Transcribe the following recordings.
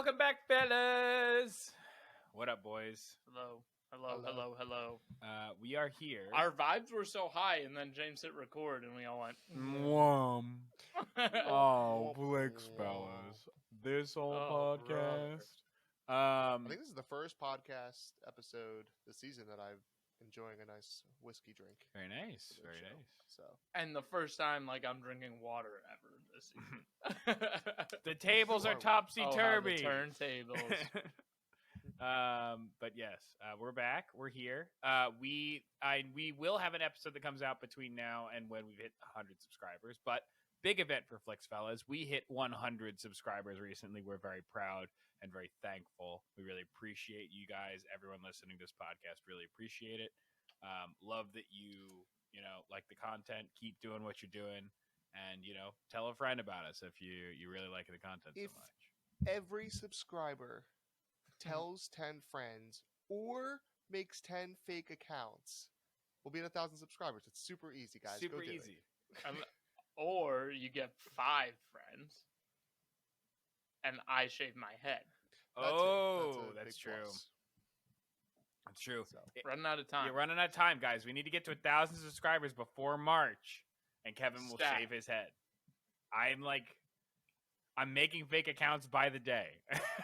Welcome back, fellas. What up, boys? Hello. We are here. Our vibes were so high, and then James hit record, and we all went. Oh, Blix fellas. This whole Oh, podcast. I think this is the first podcast episode this season that I'm enjoying a nice whiskey drink. Very nice. for the Very show. nice. So And the first time, I'm drinking water ever this season. The tables are Oh, topsy how the turvy. turntables. But yes, we're back. We're here. We will have an episode that comes out between now and when we've hit 100 subscribers. But big event for Flix Fellas. We hit 100 subscribers recently. We're very proud and very thankful. We really appreciate you guys. Everyone listening to this podcast really appreciate it. Love that you like the content. Keep doing what you're doing, and tell a friend about us if you really like the content If- so much. every subscriber tells 10 friends or makes 10 fake accounts, we'll be at 1,000 subscribers. It's super easy, guys. Super Go do easy. Or you get 5 friends, and I shave my head. That's true. plus. That's true. So, Running out of time. You're running out of time, guys. We need to get to 1,000 subscribers before March, and Kevin will Stat. shave his head. I'm making fake accounts by the day.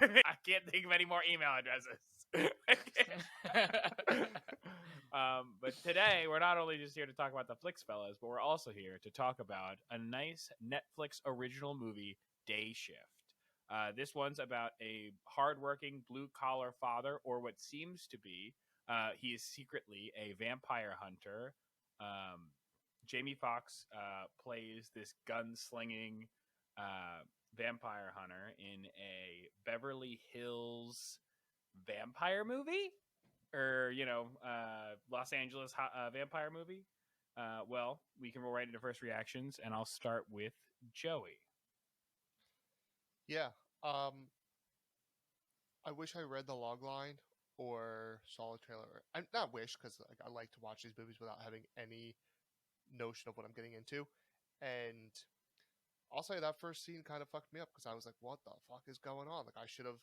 I can't think of any more email addresses. But today, we're not only just here to talk about the Flix Fellas, but we're also here to talk about a nice Netflix original movie, Day Shift. This one's about a hardworking blue-collar father, or what seems to be. He is secretly a vampire hunter. Jamie Foxx plays this gunslinging vampire hunter in a Beverly Hills vampire movie, or Los Angeles vampire movie. Well, we can roll right into first reactions, and I'll start with Joey. yeah. I wish I read the log line or saw a trailer. I not wish, because I like to watch these movies without having any notion of what I'm getting into. And I'll say that first scene kind of fucked me up, because I was like, what the fuck is going on? Like, I should have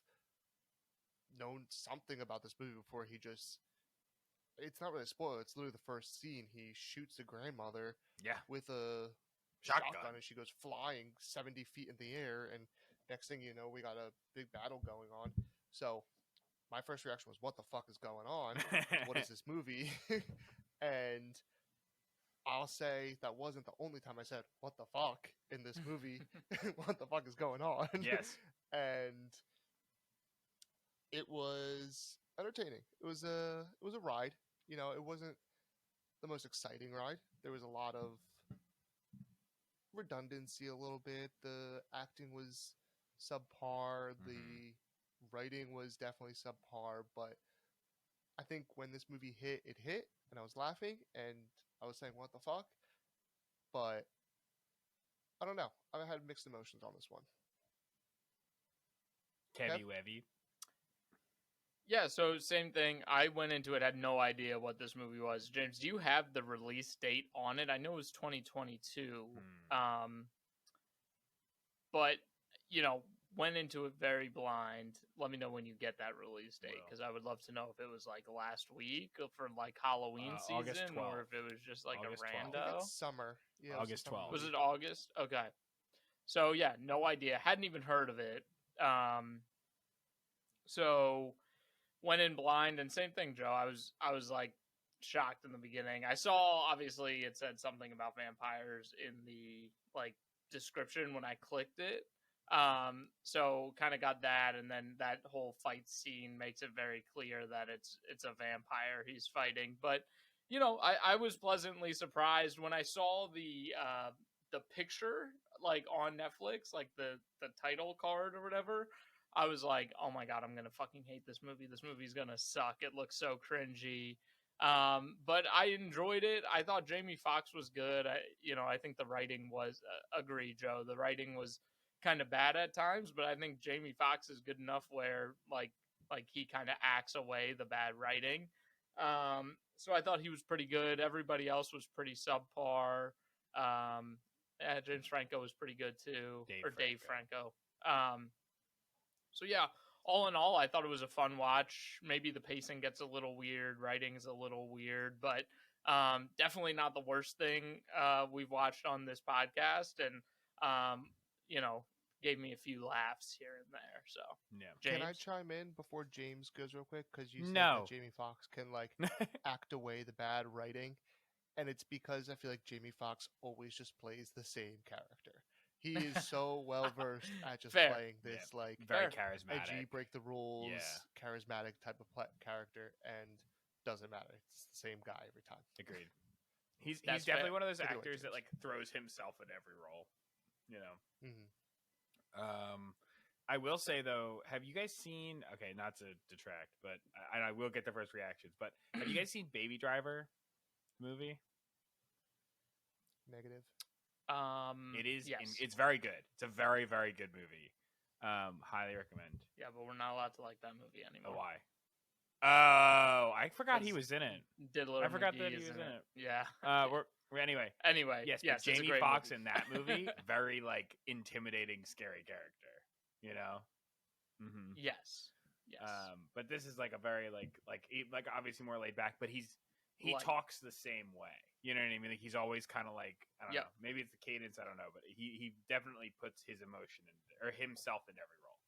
known something about this movie before he just... It's not really a spoiler. It's literally the first scene. He shoots the grandmother Yeah. with a Shotgun. and she goes flying 70 feet in the air, and next thing you know, we got a big battle going on. So my first reaction was, what the fuck is going on? What is this movie? And I'll say that wasn't the only time I said, what the fuck, in this movie. What the fuck is going on? Yes. And it was entertaining. It was a ride. It wasn't the most exciting ride. There was a lot of redundancy a little bit. The acting was subpar. The writing was definitely subpar. But I think when this movie hit, and I was laughing, and I was saying, what the fuck? But I don't know. I had mixed emotions on this one. Kevy Wevy. Yeah, so same thing. I went into it, had no idea what this movie was. James, do you have the release date on it? I know it was 2022. But, went into it very blind. Let me know when you get that release date, because I would love to know if it was last week for Halloween August season, 12th. or if it was just August a 12th. I think rando. it's summer. Yeah, August 12th. Was it August? Okay. So yeah, no idea. Hadn't even heard of it. So went in blind, and same thing, Joe. I was shocked in the beginning. I saw, obviously it said something about vampires in the description when I clicked it. So kind of got that, and then that whole fight scene makes it very clear that it's a vampire he's fighting. But I was pleasantly surprised when I saw the picture on Netflix, the title card or whatever. I was like, oh my god, I'm gonna fucking hate this movie. This movie's gonna suck. It looks so cringy. But I enjoyed it. I thought Jamie Foxx was good. I think the writing was agree, Joe. The writing was kind of bad at times, but I think Jamie Foxx is good enough where he kind of acts away the bad writing. So I thought he was pretty good. Everybody else was pretty subpar. James Franco was pretty good too, Dave Franco. So yeah, all in all, I thought it was a fun watch. Maybe the pacing gets a little weird, writing's a little weird, but definitely not the worst thing we've watched on this podcast, and you know, gave me a few laughs here and there. So Yeah. James, Can I chime in before James goes real quick? Because you said No. that Jamie Foxx can like act away the bad writing, and it's because I feel like Jamie Foxx always just plays the same character. He is so well versed at just Fair. playing this like Very Fair. charismatic. edgy, break the rules, Yeah. charismatic type of character, and doesn't matter. It's the same guy every time. Agreed. He's That's definitely fair. one of those Take it away, actors that James. like throws himself in every role. You know. Hmm. I will say though, have you guys seen? Okay, not to detract, but I will get the first reactions. But have you guys seen Baby Driver movie? Negative. It is. Yes. It's very good. It's a very very good movie. Highly recommend. Yeah, but we're not allowed to like that movie Oh, anymore. why? Oh, I forgot he Because was in it. Diddler I forgot McGee that he is was in it. Yeah. Anyway. Anyway, Yes, yes, but it's a Jamie great Foxx movie. in that movie, very like intimidating, scary character. You know. Mm-hmm. Yes. Yes. But this is like a very like obviously more laid back, but he Light. talks the same way. You know what I mean? Like he's always kind of like I don't Yep. know. Maybe it's the cadence. I don't know, but he definitely puts his emotion in or himself in every role.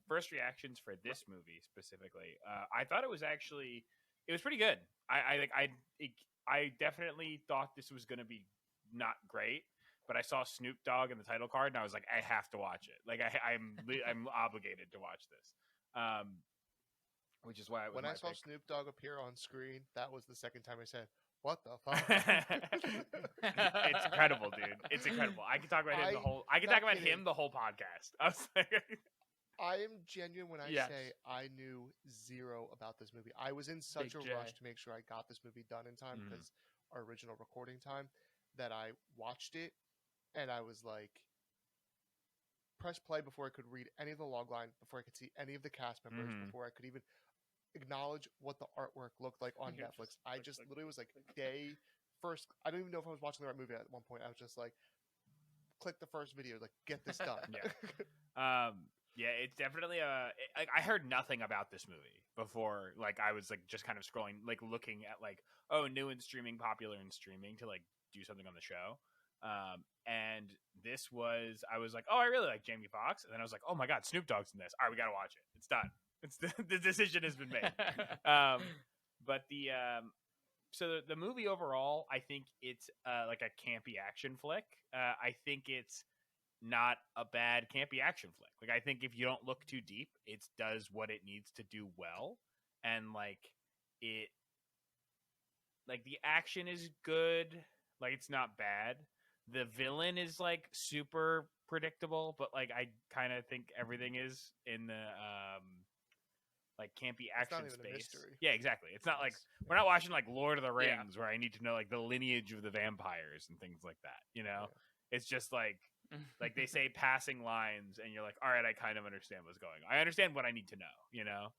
First reactions for this movie specifically. I thought it was pretty good. I definitely thought this was going to be not great, but I saw Snoop Dogg in the title card and I was like, I have to watch it. Like I'm obligated to watch this. Which is why it was When my I saw pick. Snoop Dogg appear on screen, that was the second time I said, "What the fuck?" It's incredible, dude. It's incredible. I could talk about him Not him kidding. the whole podcast. I was like, I am genuine when I Yes. say I knew zero about this movie. I was in such Big a J. rush to make sure I got this movie done in time Mhm. because our original recording time that I watched it and I was like, press play before I could read any of the log line, before I could see any of the cast members, Mhm. before I could even acknowledge what the artwork looked like on You're Netflix. just I click, just click, literally was like, click. day first. I don't even know if I was watching the right movie at one point. I was just like, click the first video, like, get this done. Yeah. Yeah, it's definitely I heard nothing about this movie before. Like I was like just kind of scrolling, like looking at like new and streaming, popular and streaming to like do something on the show. And this was I was like, oh, I really like Jamie Foxx, and then I was like, oh my god, Snoop Dogg's in this. All right, we gotta watch it. It's done. It's the decision has been made. But so the movie overall, I think it's like a campy action flick. I think it's not a bad campy action flick. Like I think if you don't look too deep, it does what it needs to do well, and like the action is good. Like it's not bad. The villain is like super predictable, but like I kind of think everything is in the like campy It's not action even a space. mystery. Yeah, exactly. It's not like It's- we're not watching like Lord of the Yeah. Rings where I need to know like the lineage of the vampires and things like that. You know, it's just like they say passing lines, and you're like, all right, I kind of understand what's going on. I understand what I need to know. You know.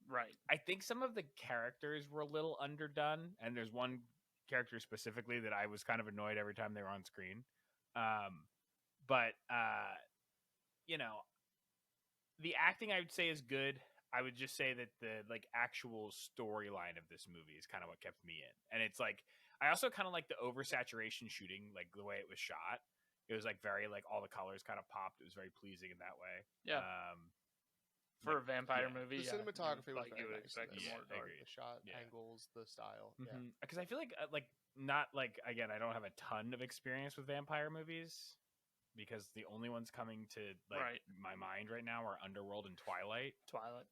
Right. I think some of the characters were a little underdone, and there's one character specifically that I was kind of annoyed every time they were on screen. But you know, the acting I would say is good. I would just say that the like actual storyline of this movie is kind of what kept me in, and it's like I also kind of like the oversaturation shooting, like the way it was shot. It was like very like all the colors kind of popped. It was very pleasing in that way. Yeah. For a vampire yeah. movie, The yeah, cinematography was like very you would nice. expect in it this. Yeah, more I dark. agree. The shot Yeah. angles, the style. Yeah. Because I feel like not like again, I don't have a ton of experience with vampire movies because the only ones coming to like Right. my mind right now are Underworld and Twilight. Twilight.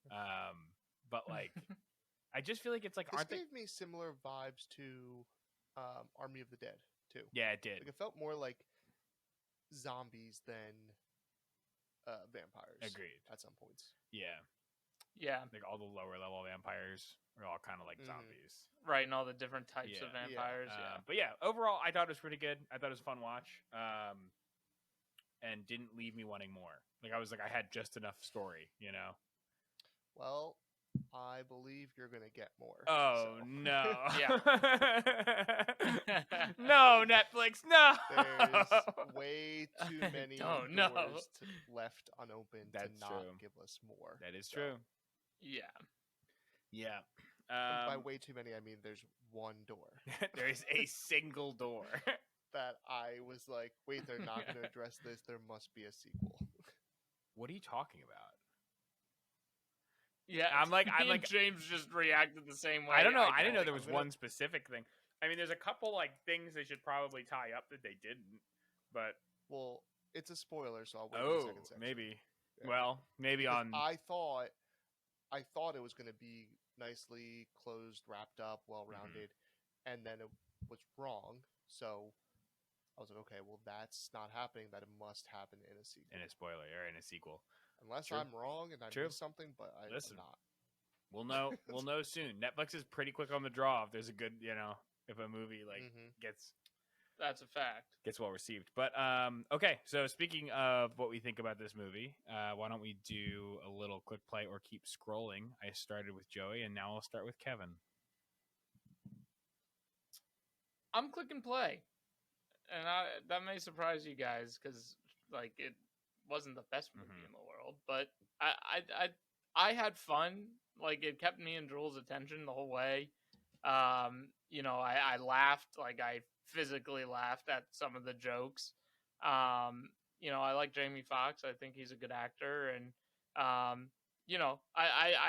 But like I just feel like it's like This aren't they? gave me similar vibes to Army of the Dead too. Yeah, it did. Like it felt more like zombies than vampires. Agreed. At some points. Yeah, Yeah, like all the lower level vampires are all kind of like Mhm. zombies. right, and all the different types of Yeah. vampires. Yeah. But yeah, overall, I thought it was pretty good. I thought it was a fun watch. And didn't leave me wanting more. Like I was like, I had just enough story, you know. Well, I believe you're gonna get more. Oh so. no! Yeah. No, Netflix, no. There's way too many Don't know. doors left unopened That's to not true. give us more. That is So- true. Yeah. Yeah. And by way too many, I mean there's one door there is a single door. that I was like, wait, they're not going to address this. There must be a sequel. What are you talking about? Yeah. I'm like- me I'm and like- James just reacted the same way. I don't know. I didn't know there I'm was gonna- one specific thing. I mean, there's a couple like things they should probably tie up that they didn't. But Well, it's a spoiler, so I'll wait for the second section. maybe. Yeah. Well, maybe Because on. I thought it was going to be nicely closed, wrapped up, well rounded, and then it was wrong. So I was like, okay, well that's not happening. That it must happen in a sequel, In a spoiler or in a sequel, unless True. I'm wrong and I True. missed something. But I'm Listen. not. we'll know. We'll know soon. Netflix is pretty quick on the draw if there's a good, if a movie like Mhm. That's a fact. gets well received. But okay. So speaking of what we think about this movie, why don't we do a little quick play or keep scrolling? I started with Joey, and now I'll start with Kevin. I'm click and play, and that may surprise you guys because like it wasn't the best movie Mhm. in the world, but I had fun. Like it kept me and Jules' attention the whole way. I laughed. Like I physically laughed at some of the jokes. I like Jamie Foxx. I think he's a good actor, and I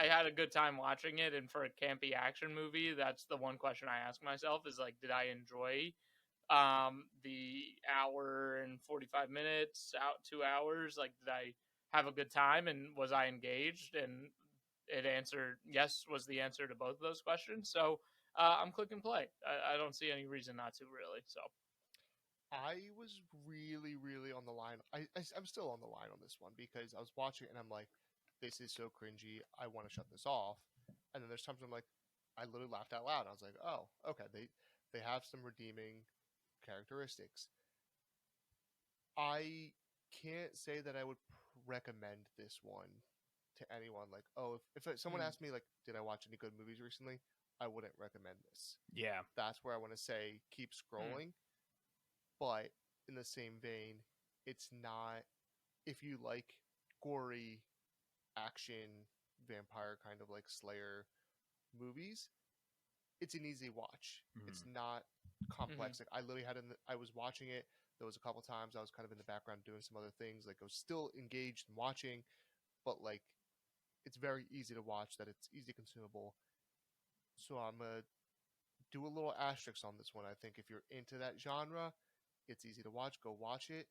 had a good time watching it. And for a campy action movie, that's the one question I ask myself: is like, did I enjoy the hour and 45 minutes, out 2 hours? Like, did I have a good time, and was I engaged? And it answered yes, was the answer to both of those questions. So I'm click and play. I don't see any reason not to, really. So I was really, really on the line. I'm still on the line on this one because I was watching it and I'm like, this is so cringy. I want to shut this off. And then there's times I'm like, I literally laughed out loud. I was like, oh, okay. They have some redeeming characteristics. I can't say that I would recommend this one to anyone. Like, oh, if someone asked me like, did I watch any good movies recently? I wouldn't recommend this. Yeah. That's where I want to say keep scrolling. But in the same vein, it's not, if you like gory action vampire kind of like Slayer movies, it's an easy watch. It's not complex. Like I literally I was watching it. There was a couple times I was kind of in the background doing some other things. Like I was still engaged in watching, but like it's very easy to watch. That it's easy consumable. So I'm gonna do a little asterisk on this one. I think if you're into that genre, it's easy to watch. Go watch it.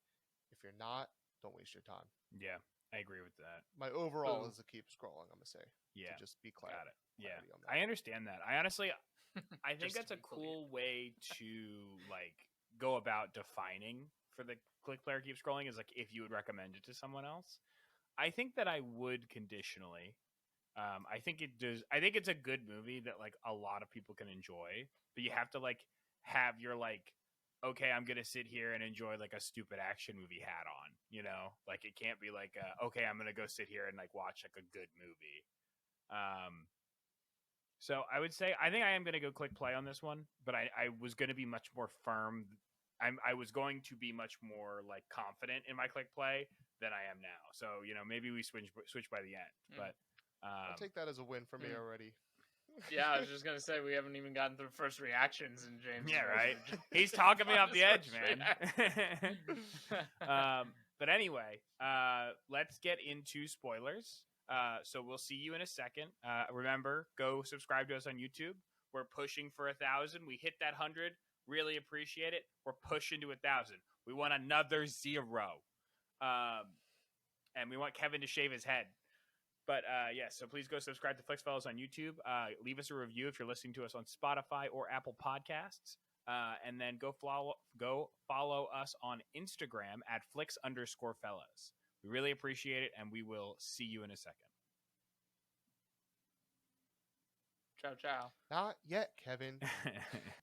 If you're not, don't waste your time. Yeah. I agree with that. My overall Boom. is to keep scrolling. I'm gonna say Yeah. to just be clear. Got it. Yeah. clarity on that. I understand that. I honestly, I think Just to that's a be clear. cool way to like go about defining for the click player keep scrolling is like if you would recommend it to someone else. I think that I would conditionally. I think it does. I think it's a good movie that like a lot of people can enjoy, but you have to like have your like, okay, I'm gonna sit here and enjoy like a stupid action movie hat on. Like it can't be like, okay, I'm gonna go sit here and like watch like a good movie. So I would say I think I am going to go click play on this one, but I was going to be much more firm. I was going to be much more like confident in my click play than I am now. So maybe we switch by the end, but I'll take that as a win for me Mm. already. yeah, I was just gonna say we haven't even gotten through first reactions in James. yeah, right. He's talking me off the edge, First man. But anyway, let's get into spoilers. So we'll see you in a second. Remember, go subscribe to us on YouTube. We're pushing for 1,000. We hit that 100. Really appreciate it. We're pushing to 1,000. We want another 0. And we want Kevin to shave his head. But so please go subscribe to FlixFellows on YouTube. Leave us a review if you're listening to us on Spotify or Apple Podcasts. And then go follow us on Instagram at Flix_fellows. We really appreciate it, and we will see you in a second. Ciao, ciao. Not yet, Kevin.